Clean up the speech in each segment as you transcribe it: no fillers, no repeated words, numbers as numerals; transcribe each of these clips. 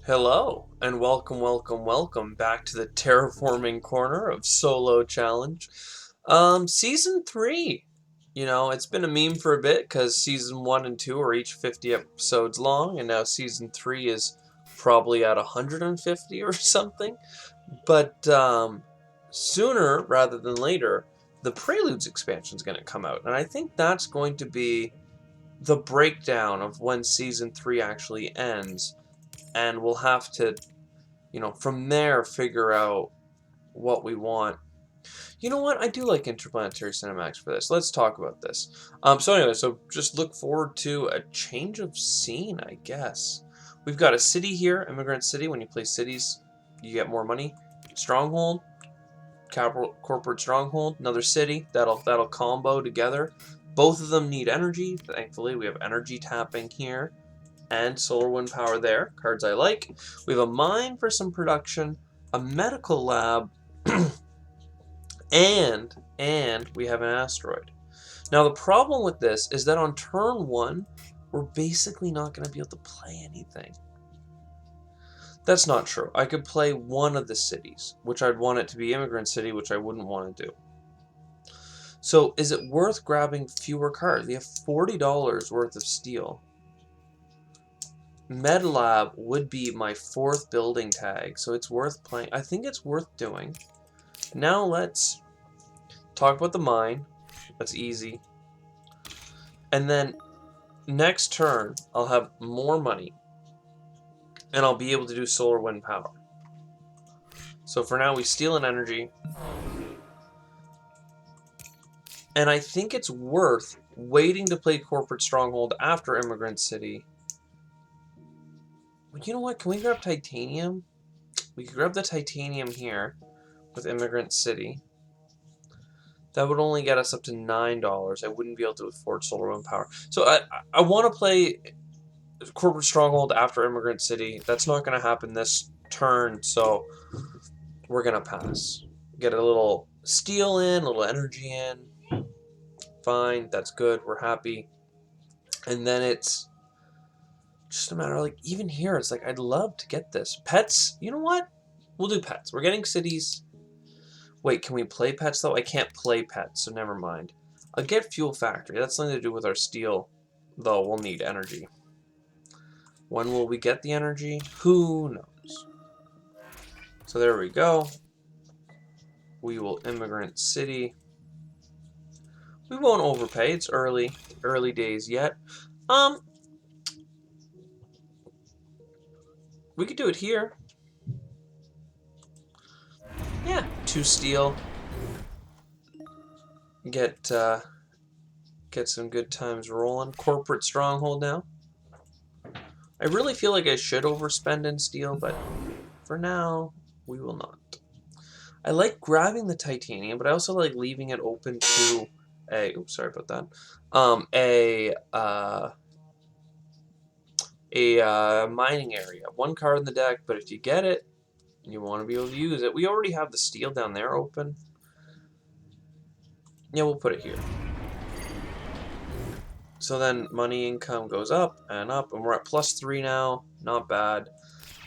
Hello, and welcome back to the terraforming corner of Solo Challenge. Season 3. It's been a meme for a bit because season 1 and 2 are each 50 episodes long, and now season 3 is probably at 150 or something. But sooner rather than later, the Preludes expansion is going to come out, and I think that's going to be the breakdown of when season 3 actually ends, and we'll have to from there, figure out what we want. You know what? I do like interplanetary cinematics for this. Let's talk about this. So just look forward to a change of scene, I guess. We've got a city here, Immigrant City. When you play cities, you get more money. Stronghold, corporate stronghold, another city. That'll combo together. Both of them need energy. Thankfully, we have energy tapping here and solar wind power there. Cards I like. We have a mine for some production, a medical lab, and we have an asteroid. Now the problem with this is that on turn 1, we're basically not going to be able to play anything. That's not true. I could play one of the cities, which I'd want it to be Immigrant City, which I wouldn't want to do. So is it worth grabbing fewer cards? We have $40 worth of steel. MedLab would be my 4th building tag, so it's worth playing. I think it's worth doing. Now let's talk about the mine. That's easy. And then next turn, I'll have more money, and I'll be able to do solar wind power. So for now, we steal an energy. And I think it's worth waiting to play Corporate Stronghold after Immigrant City. You know what? Can we grab Titanium? We could grab the Titanium here with Immigrant City. That would only get us up to $9. I wouldn't be able to afford solar wind power. So I want to play Corporate Stronghold after Immigrant City. That's not going to happen this turn, so we're going to pass. Get a little steel in, a little energy in. Fine, that's good. We're happy. And then it's just a matter of, like, even here, it's like, I'd love to get this. Pets, you know what? We'll do pets. We're getting cities. Wait, can we play pets, though? I can't play pets, so never mind. I'll get Fuel Factory. That's something to do with our steel, though we'll need energy. When will we get the energy? Who knows? So there we go. We will Immigrant City. We won't overpay. It's early days yet. We could do it here. Yeah, 2 steel. Get some good times rolling. Corporate Stronghold now. I really feel like I should overspend in steel, but for now, we will not. I like grabbing the titanium, but I also like leaving it open to a... Oops, sorry about that. A mining area. 1 card in the deck, but if you get it, you want to be able to use it. We already have the steel down there open. Yeah, we'll put it here. So then money income goes up, and we're at +3 now. Not bad.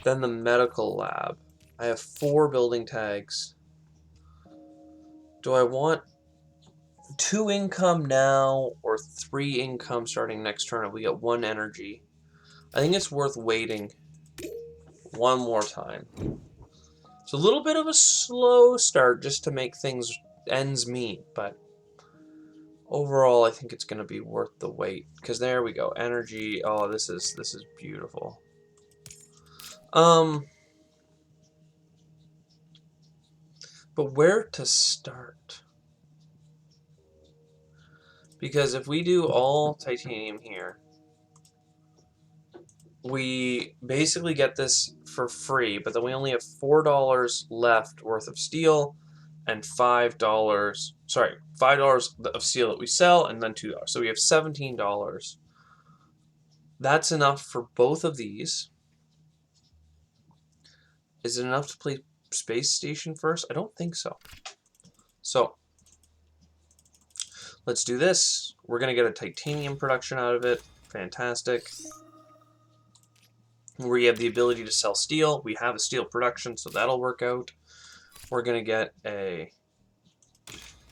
Then the medical lab. I have 4 building tags. Do I want 2 income now or 3 income starting next turn if we get 1 energy? I think it's worth waiting one more time. It's a little bit of a slow start just to make things ends meet, but overall I think it's going to be worth the wait. Because there we go, energy. Oh, this is beautiful. But where to start? Because if we do all titanium here, we basically get this for free, but then we only have $4 left worth of steel and $5, sorry, $5 of steel that we sell, and then $2. So we have $17. That's enough for both of these. Is it enough to play Space Station first? I don't think so. So let's do this. We're going to get a titanium production out of it. Fantastic. We have the ability to sell steel. We have a steel production, so that'll work out. We're going to get a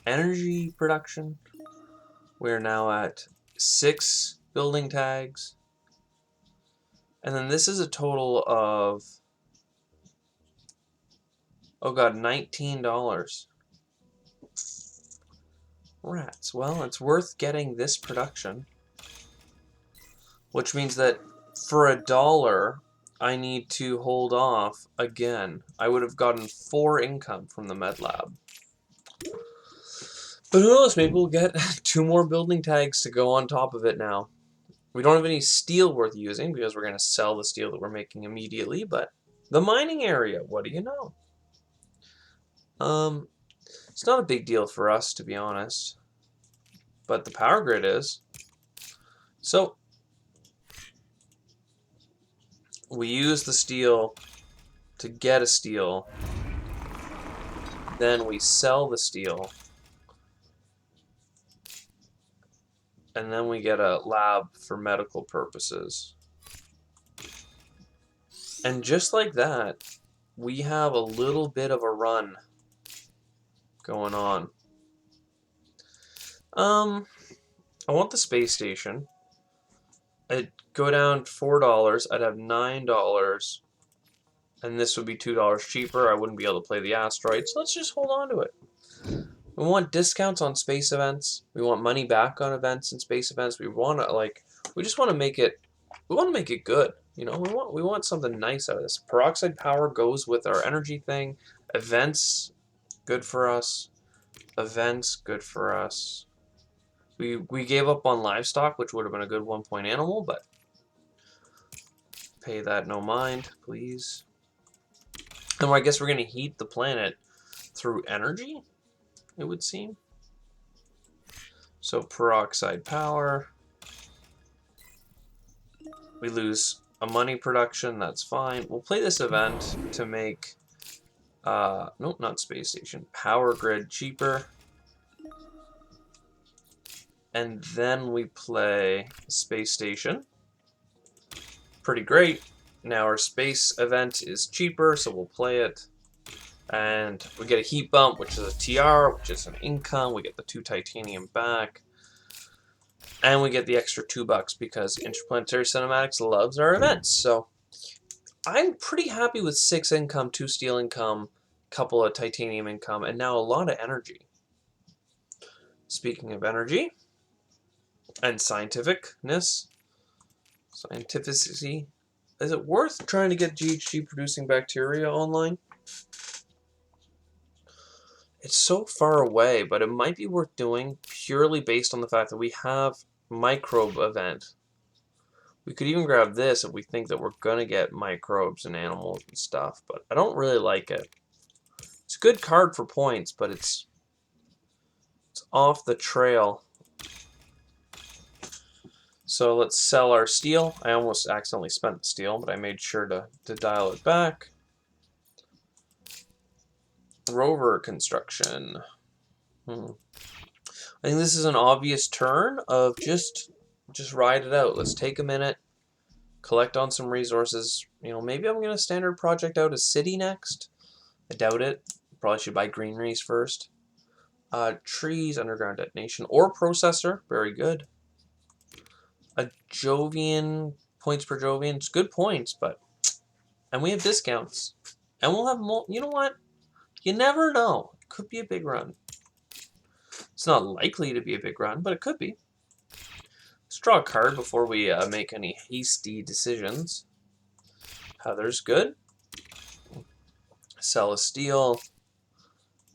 energy production. We're now at 6 building tags. And then this is a total of, oh god, $19. Rats. Well, it's worth getting this production. Which means that for $1, I need to hold off again. I would have gotten 4 income from the med lab. But who knows, maybe we'll get 2 more building tags to go on top of it now. We don't have any steel worth using because we're going to sell the steel that we're making immediately, but the mining area, what do you know? It's not a big deal for us, to be honest, but the power grid is. So we use the steel to get a steel, then we sell the steel, and then we get a lab for medical purposes. And just like that, we have a little bit of a run going on. I want the space station. I'd go down $4, I'd have $9, and this would be $2 cheaper. I wouldn't be able to play the asteroid, so let's just hold on to it. We want discounts on space events. We want money back on events and space events. We want to we just want to make it. We want to make it good. You know, we want something nice out of this. Peroxide power goes with our energy thing. Events, good for us. Events, good for us. We gave up on livestock, which would have been a good 1-point animal, but pay that no mind, please. And I guess we're going to heat the planet through energy, it would seem. So peroxide power. We lose a money production, that's fine. We'll play this event to make, nope, not space station, power grid cheaper. And then we play space station. Pretty great. Now our space event is cheaper, so we'll play it. And we get a heat bump, which is a TR, which is an income. We get the 2 titanium back. And we get the extra $2 because Interplanetary Cinematics loves our events. So I'm pretty happy with 6 income, 2 steel income, couple of titanium income, and now a lot of energy. Speaking of energy and scientificness, scientificity, is it worth trying to get GHG producing bacteria online? It's so far away, but it might be worth doing purely based on the fact that we have microbe event. We could even grab this if we think that we're going to get microbes and animals and stuff, but I don't really like it. It's a good card for points, but it's off the trail. So let's sell our steel. I almost accidentally spent the steel, but I made sure to dial it back. Rover construction. I think this is an obvious turn of just ride it out. Let's take a minute, collect on some resources. You know, maybe I'm going to standard project out a city next. I doubt it. Probably should buy greeneries first. Trees, underground detonation, ore processor, very good. A Jovian, points per Jovian, it's good points, but, and we have discounts. And we'll have more, you know what? You never know. It could be a big run. It's not likely to be a big run, but it could be. Let's draw a card before we make any hasty decisions. Heather's good. Sell a steel.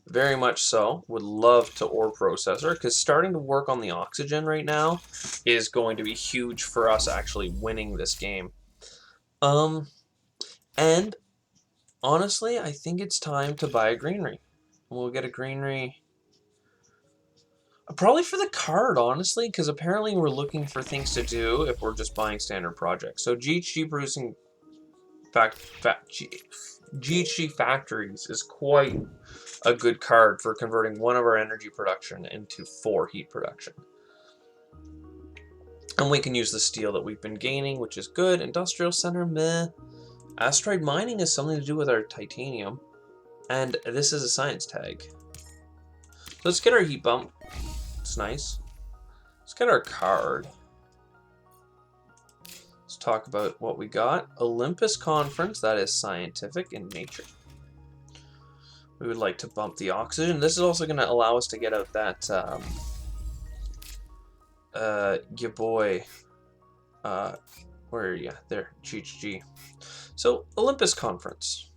Very much so. Would love to ore processor, because starting to work on the oxygen right now is going to be huge for us actually winning this game. And honestly, I think it's time to buy a greenery. We'll get a greenery probably for the card, honestly, because apparently we're looking for things to do if we're just buying standard projects. So GHG producing GHG factories is quite a good card for converting one of our energy production into 4 heat production. And we can use the steel that we've been gaining, which is good. Industrial center, meh. Asteroid mining is something to do with our titanium. And this is a science tag. So let's get our heat bump. It's nice. Let's get our card. Let's talk about what we got. Olympus Conference, that is scientific in nature. We would like to bump the oxygen. This is also going to allow us to get out that, your boy, where are you? There, GHG. So, Olympus Conference.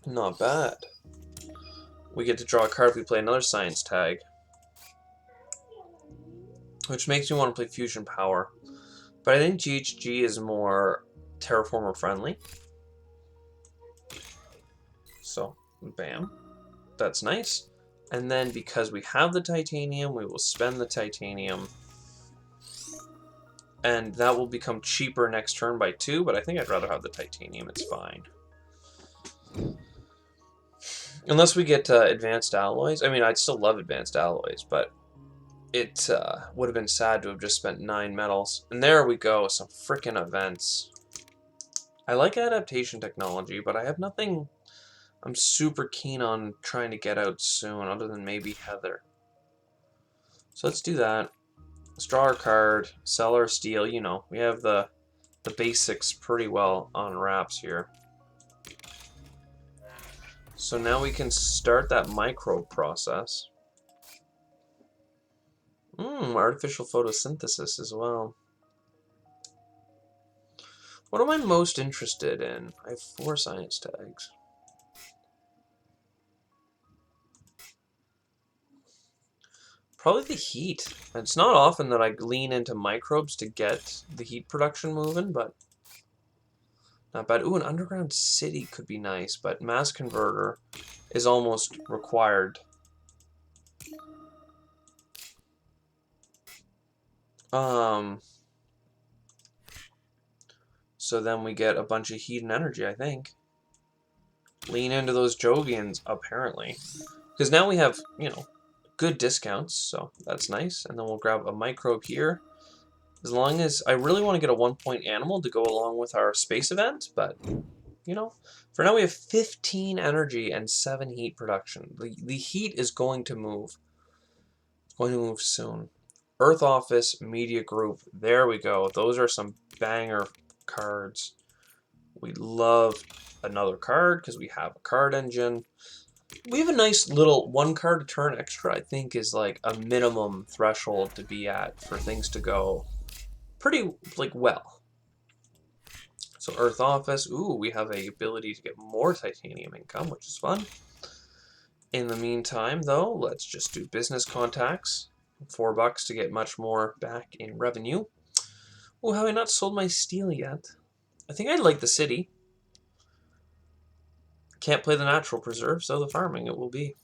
Not bad. We get to draw a card if we play another science tag. Which makes me want to play Fusion Power. But I think GHG is more Terraformer friendly. So, bam. That's nice. And then because we have the titanium, we will spend the titanium. And that will become cheaper next turn by 2, but I think I'd rather have the titanium. It's fine. Unless we get advanced alloys. I mean, I'd still love advanced alloys, but it would have been sad to have just spent 9 metals. And there we go, some frickin' events. I like adaptation technology, but I have nothing I'm super keen on trying to get out soon, other than maybe Heather. So let's do that. Let's draw our card, sell our steel, you know, we have the basics pretty well on wraps here. So now we can start that microbe process. Artificial photosynthesis as well. What am I most interested in? I have 4 science tags. Probably the heat. It's not often that I lean into microbes to get the heat production moving, but not bad. Ooh, an underground city could be nice, but mass converter is almost required. So then we get a bunch of heat and energy, I think. Lean into those Jovians, apparently. Because now we have, you know, good discounts, so that's nice. And then we'll grab a microbe here. As long as I really want to get a 1-point animal to go along with our space event, but, you know, for now we have 15 energy and 7 heat production. The heat is going to move. It's going to move soon. Earth Office, Media Group, there we go. Those are some banger cards. We love another card because we have a card engine. We have a nice little 1 card a turn extra, I think, is like a minimum threshold to be at for things to go pretty, like, well. So Earth Office, ooh, we have a ability to get more titanium income, which is fun. In the meantime, though, let's just do business contacts. $4 to get much more back in revenue. Oh, have I not sold my steel yet? I think I'd like the city. Can't play the natural preserve, so the farming it will be.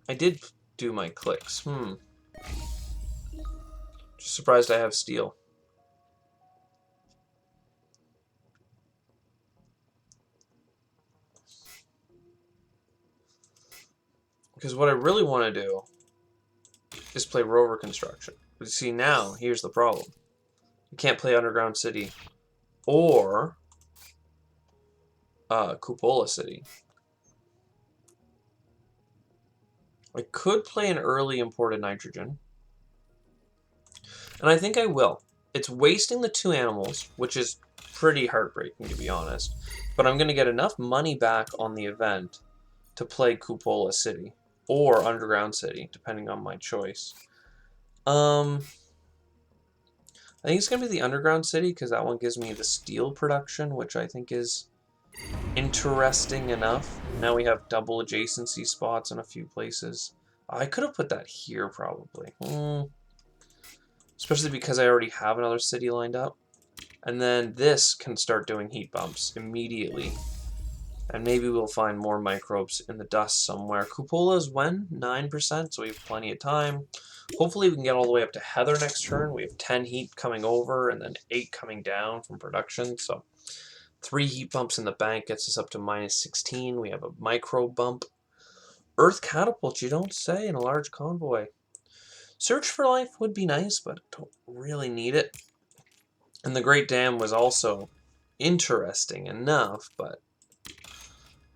I did do my clicks. Just surprised I have steel. Because what I really want to do is play rover construction. But see, now, here's the problem. You can't play Underground City or Cupola City. I could play an early imported nitrogen. And I think I will. It's wasting the 2 animals, which is pretty heartbreaking, to be honest. But I'm going to get enough money back on the event to play Cupola City. Or Underground City, depending on my choice. I think it's going to be the Underground City, because that one gives me the steel production, which I think is interesting enough. Now we have double adjacency spots in a few places. I could have put that here, probably. Especially because I already have another city lined up. And then this can start doing heat bumps immediately. And maybe we'll find more microbes in the dust somewhere. Cupola is when? 9%, so we have plenty of time. Hopefully we can get all the way up to Heather next turn. We have 10 heat coming over and then 8 coming down from production. So 3 heat bumps in the bank gets us up to -16. We have a microbe bump. Earth catapult, you don't say, in a large convoy. Search for life would be nice, but don't really need it. And the Great Dam was also interesting enough, but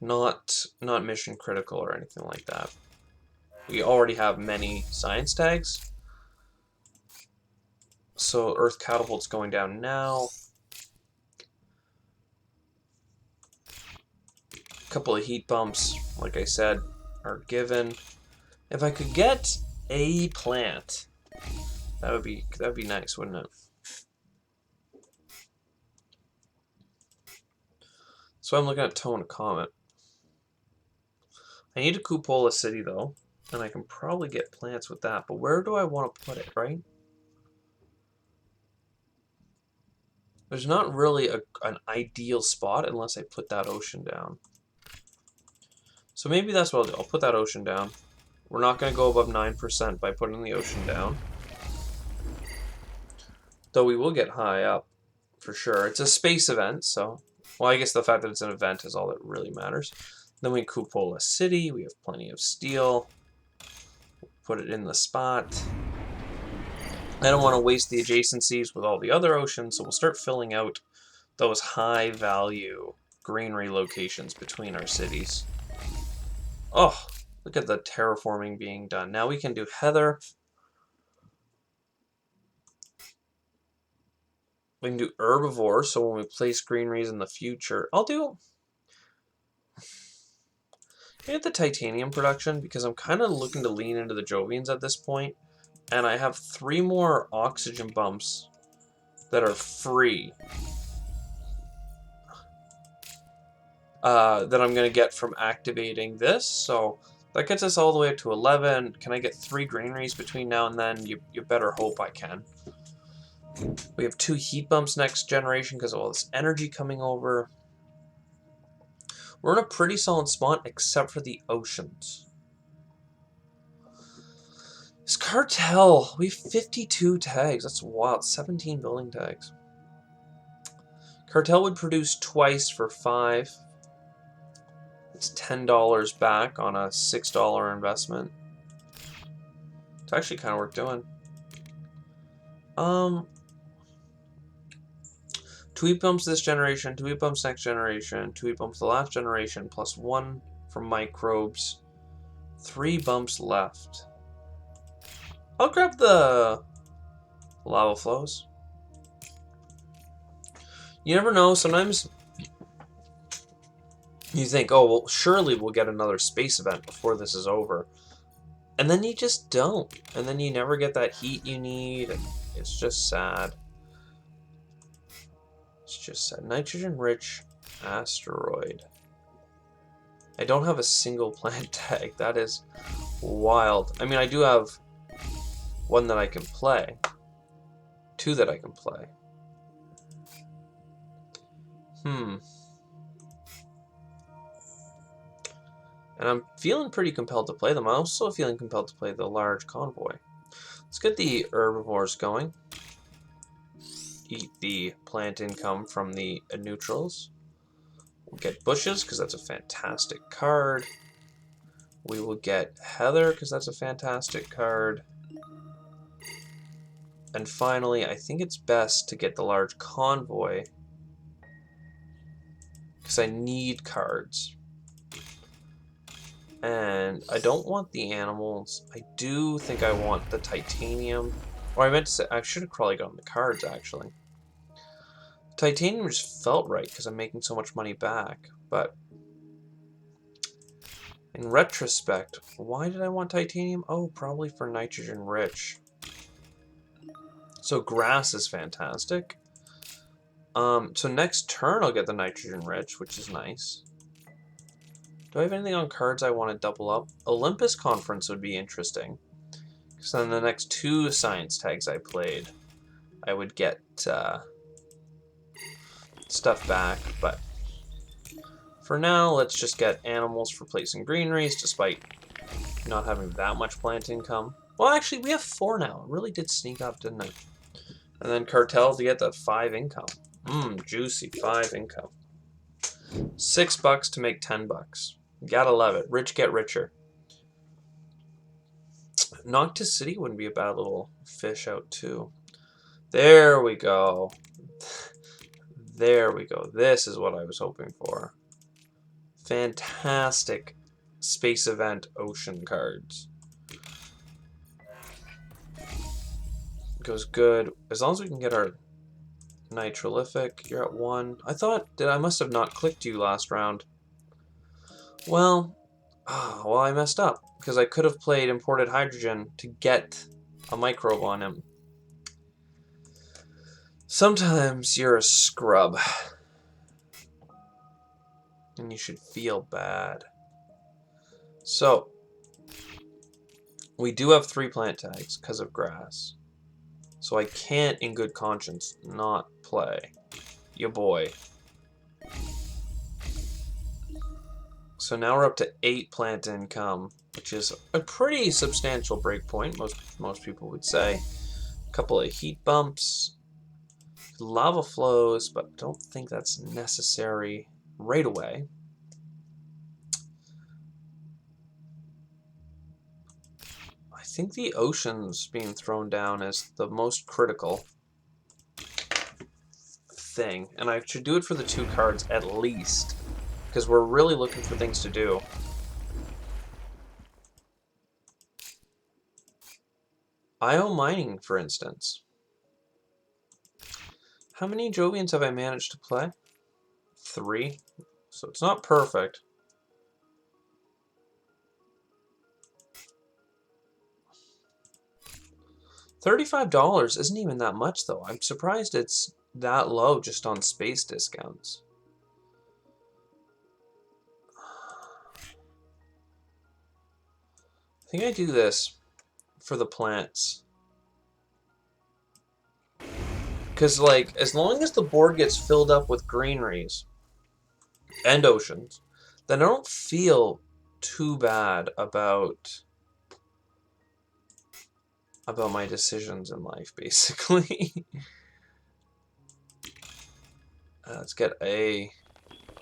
not mission critical or anything like that. We already have many science tags. So Earth Catapult's going down now. A couple of heat bumps, like I said, are given. If I could get a plant, that would be nice, wouldn't it? So I'm looking at Tone Comet. I need a Cupola City though, and I can probably get plants with that. But where do I want to put it, right? There's not really an ideal spot unless I put that ocean down. So maybe that's what I'll do. I'll put that ocean down. We're not going to go above 9% by putting the ocean down. Though we will get high up, for sure. It's a space event, so... Well, I guess the fact that it's an event is all that really matters. Then we Cupola City. We have plenty of steel. Put it in the spot. I don't want to waste the adjacencies with all the other oceans, so we'll start filling out those high-value greenery locations between our cities. Oh, look at the terraforming being done. Now we can do heather. We can do herbivore, so when we place greeneries in the future, I'll do the titanium production because I'm kind of looking to lean into the Jovians at this point, and I have 3 more oxygen bumps that are free that I'm going to get from activating this, so that gets us all the way up to 11. Can I get 3 greeneries between now and then? You better hope I can. We have 2 heat bumps next generation because of all this energy coming over. We're in a pretty solid spot except for the oceans. This cartel, we have 52 tags. That's wild. 17 building tags. Cartel would produce twice for 5. It's $10 back on a $6 investment. It's actually kind of worth doing. 2 heat bumps this generation, 2 heat bumps next generation, 2 heat bumps the last generation, plus 1 for microbes. 3 bumps left. I'll grab the lava flows. You never know, sometimes you think, oh, well, surely we'll get another space event before this is over. And then you just don't. And then you never get that heat you need, and it's just sad. It's just sad. Nitrogen-rich asteroid. I don't have a single plant tag. That is wild. I mean, I do have 1 that I can play. 2 that I can play. And I'm feeling pretty compelled to play them. I'm also feeling compelled to play the large convoy. Let's get the herbivores going. Eat the plant income from the neutrals. We'll get bushes, because that's a fantastic card. We will get heather, because that's a fantastic card. And finally, I think it's best to get the large convoy, because I need cards. And I don't want the animals. I do think I want the titanium. Or I meant to say, I should have probably gotten the cards, actually. Titanium just felt right, because I'm making so much money back. But in retrospect, why did I want titanium? Oh, probably for nitrogen rich. So grass is fantastic. So next turn I'll get the nitrogen rich, which is nice. Do I have anything on cards I want to double up? Olympus Conference would be interesting. Because then the next 2 science tags I played, I would get stuff back. But for now, let's just get animals for placing greeneries, despite not having that much plant income. Well, actually, we have 4 now. It really did sneak up, didn't it? And then cartel to get the 5 income. Juicy 5 income. $6 to make $10. Gotta love it. Rich get richer. Noctis City wouldn't be a bad little fish out too. There we go. There we go. This is what I was hoping for. Fantastic space event ocean cards. Goes good. As long as we can get our Nitrolific. You're at 1. I thought that I must have not clicked you last round. Well, I messed up. Because I could have played Imported Hydrogen to get a microbe on him. Sometimes you're a scrub. And you should feel bad. So, we do have 3 plant tags because of grass. So I can't, in good conscience, not play. Ya boy. So now we're up to 8 plant income, which is a pretty substantial breakpoint, most people would say. A couple of heat bumps. Lava flows, but I don't think that's necessary right away. I think the oceans being thrown down is the most critical thing, and I should do it for the 2 cards at least, because we're really looking for things to do. IO mining, for instance. How many Jovians have I managed to play? 3. So it's not perfect. $35 isn't even that much, though. I'm surprised it's that low just on space discounts. I think I do this for the plants. Because, like, as long as the board gets filled up with greeneries and oceans, then I don't feel too bad about my decisions in life, basically. Let's get a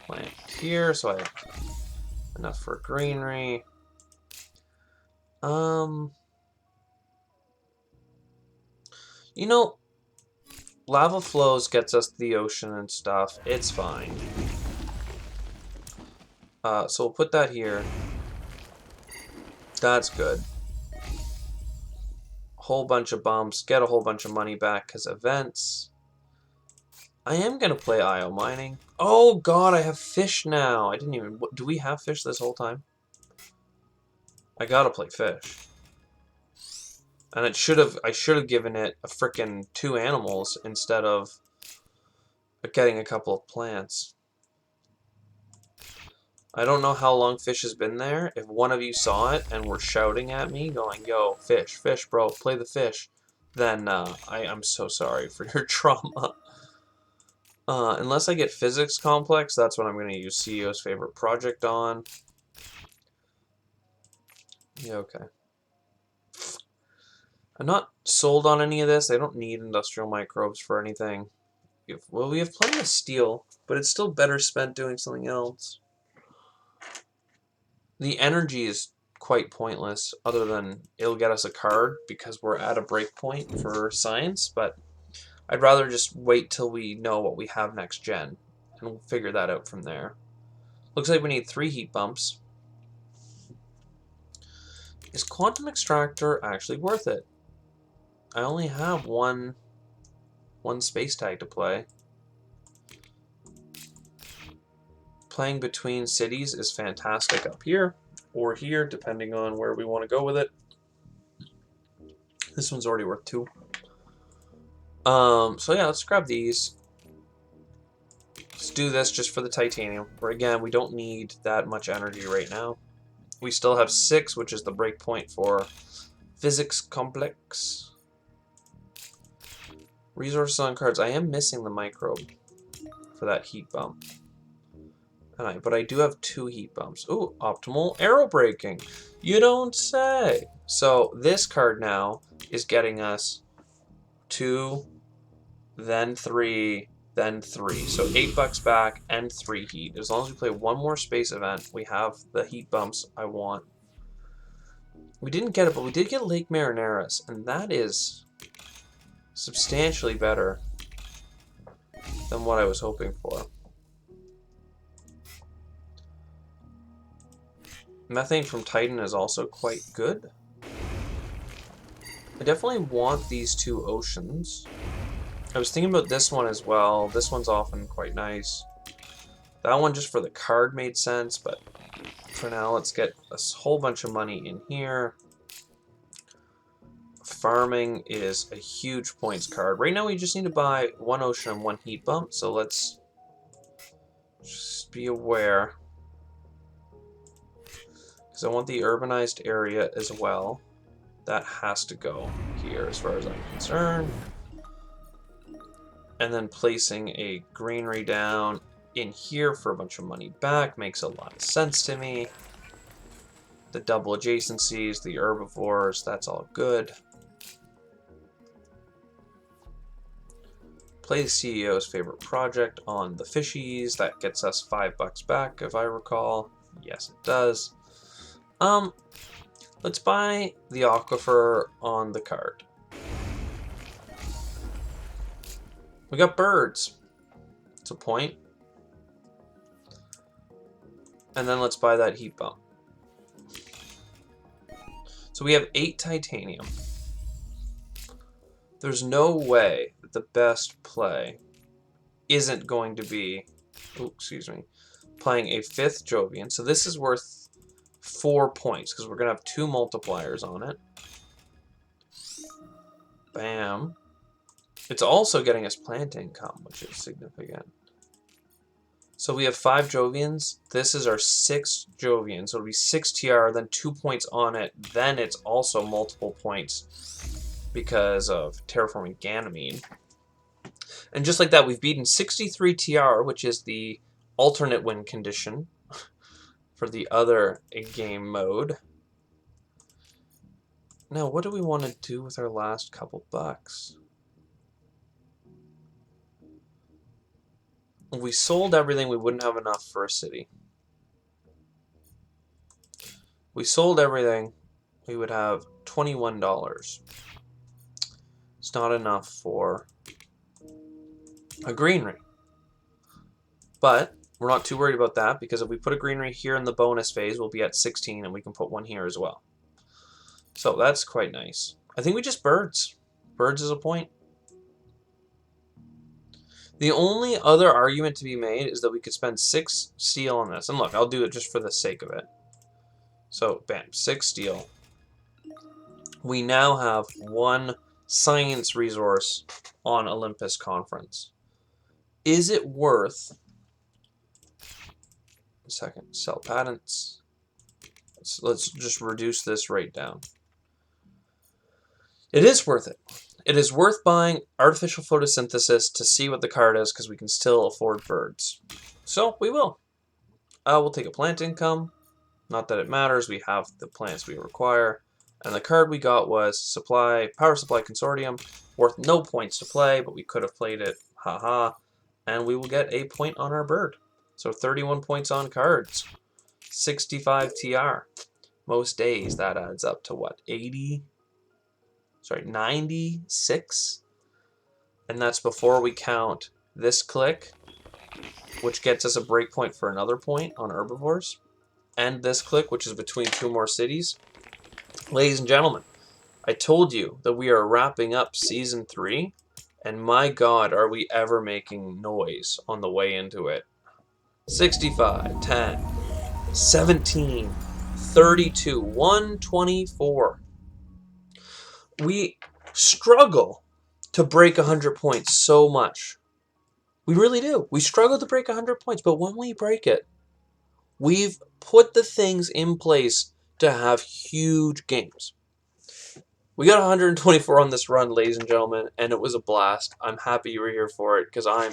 plant here, so I have enough for greenery. You know, lava flows gets us to the ocean and stuff. It's fine. So we'll put that here. That's good. Whole bunch of bumps. Get a whole bunch of money back because events. I am going to play IO mining. Oh god, I have fish now. I didn't even... Do we have fish this whole time? I gotta play fish. And I should have given it a frickin' 2 animals instead of getting a couple of plants. I don't know how long fish has been there. If one of you saw it and were shouting at me, going, yo, fish, fish, bro, play the fish, then I'm so sorry for your trauma. Unless I get physics complex, that's what I'm going to use CEO's favorite project on. Yeah, okay. I'm not sold on any of this. I don't need industrial microbes for anything. Well, we have plenty of steel, but it's still better spent doing something else. The energy is quite pointless, other than it'll get us a card because we're at a breakpoint for science, but I'd rather just wait till we know what we have next gen, and we'll figure that out from there. Looks like we need 3 heat bumps. Is Quantum Extractor actually worth it? I only have one space tag to play. Playing between cities is fantastic up here or here, depending on where we want to go with it. This one's already worth 2. So yeah, let's grab these. Let's do this just for the titanium. Where again, we don't need that much energy right now. We still have 6, which is the break point for physics complex. Resources on cards. I am missing the microbe for that heat bump. But I do have 2 heat bumps. Ooh, optimal arrow breaking. You don't say. So this card now is getting us 2, then 3, then 3. So $8 back and 3 heat. As long as we play one more space event, we have the heat bumps I want. We didn't get it, but we did get Lake Marineris, and that is substantially better. than what I was hoping for. Methane from Titan is also quite good. I definitely want these two oceans. I was thinking about this one as well. This one's often quite nice. That one just for the card made sense, but for now let's get a whole bunch of money in here. Farming is a huge points card. Right now we just need to buy one ocean and one heat bump, so let's just be aware. Because I want the urbanized area as well. That has to go here as far as I'm concerned. And then placing a greenery down in here for a bunch of money back makes a lot of sense to me. The double adjacencies, the herbivores, that's all good. Play the CEO's favorite project on the fishies. That gets us $5 back, if I recall. Yes, it does. Let's buy the aquifer on the card. We got birds. It's a point. And then let's buy that heat bump. So we have 8 titanium. There's no way that the best play isn't going to be, playing a 5th Jovian. So this is worth 4 points because we're going to have 2 multipliers on it. Bam. It's also getting us plant income, which is significant. So we have 5 Jovians. This is our 6th Jovian. So it'll be 6 TR, then 2 points on it. Then it's also multiple points because of Terraforming Ganymede. And just like that, we've beaten 63 TR, which is the alternate win condition for the other game mode. Now, what do we want to do with our last couple bucks? If we sold everything, we wouldn't have enough for a city. We sold everything, we would have $21. It's not enough for a greenery. But we're not too worried about that, because if we put a greenery here in the bonus phase, we'll be at 16, and we can put one here as well. So that's quite nice. I think we just birds. Birds is a point. The only other argument to be made is that we could spend 6 steel on this. And look, I'll do it just for the sake of it. So, bam, 6 steel. We now have 1 science resource on Olympus Conference. Is it worth... A second, sell patents. Let's just reduce this right down. It is worth it. It is worth buying artificial photosynthesis to see what the card is, because we can still afford birds. So, we will. We'll take a plant income. Not that it matters, we have the plants we require. And the card we got was Power Supply Consortium, worth no points to play, but we could have played it, haha. And we will get a point on our bird. So 31 points on cards. 65 TR. Most days that adds up to what, 96? And that's before we count this click, which gets us a breakpoint for another point on herbivores, and this click, which is between 2 more cities. Ladies and gentlemen, I told you that we are wrapping up Season 3, and my god, are we ever making noise on the way into it. 65, 10, 17, 32, 124. We struggle to break 100 points so much. We really do. We struggle to break 100 points, but when we break it, we've put the things in place to have huge games. We got 124 on this run, ladies and gentlemen, and it was a blast. I'm happy you were here for it, because I'm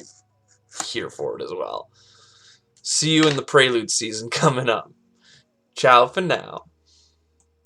here for it as well. See you in the Prelude season coming up. Ciao for now.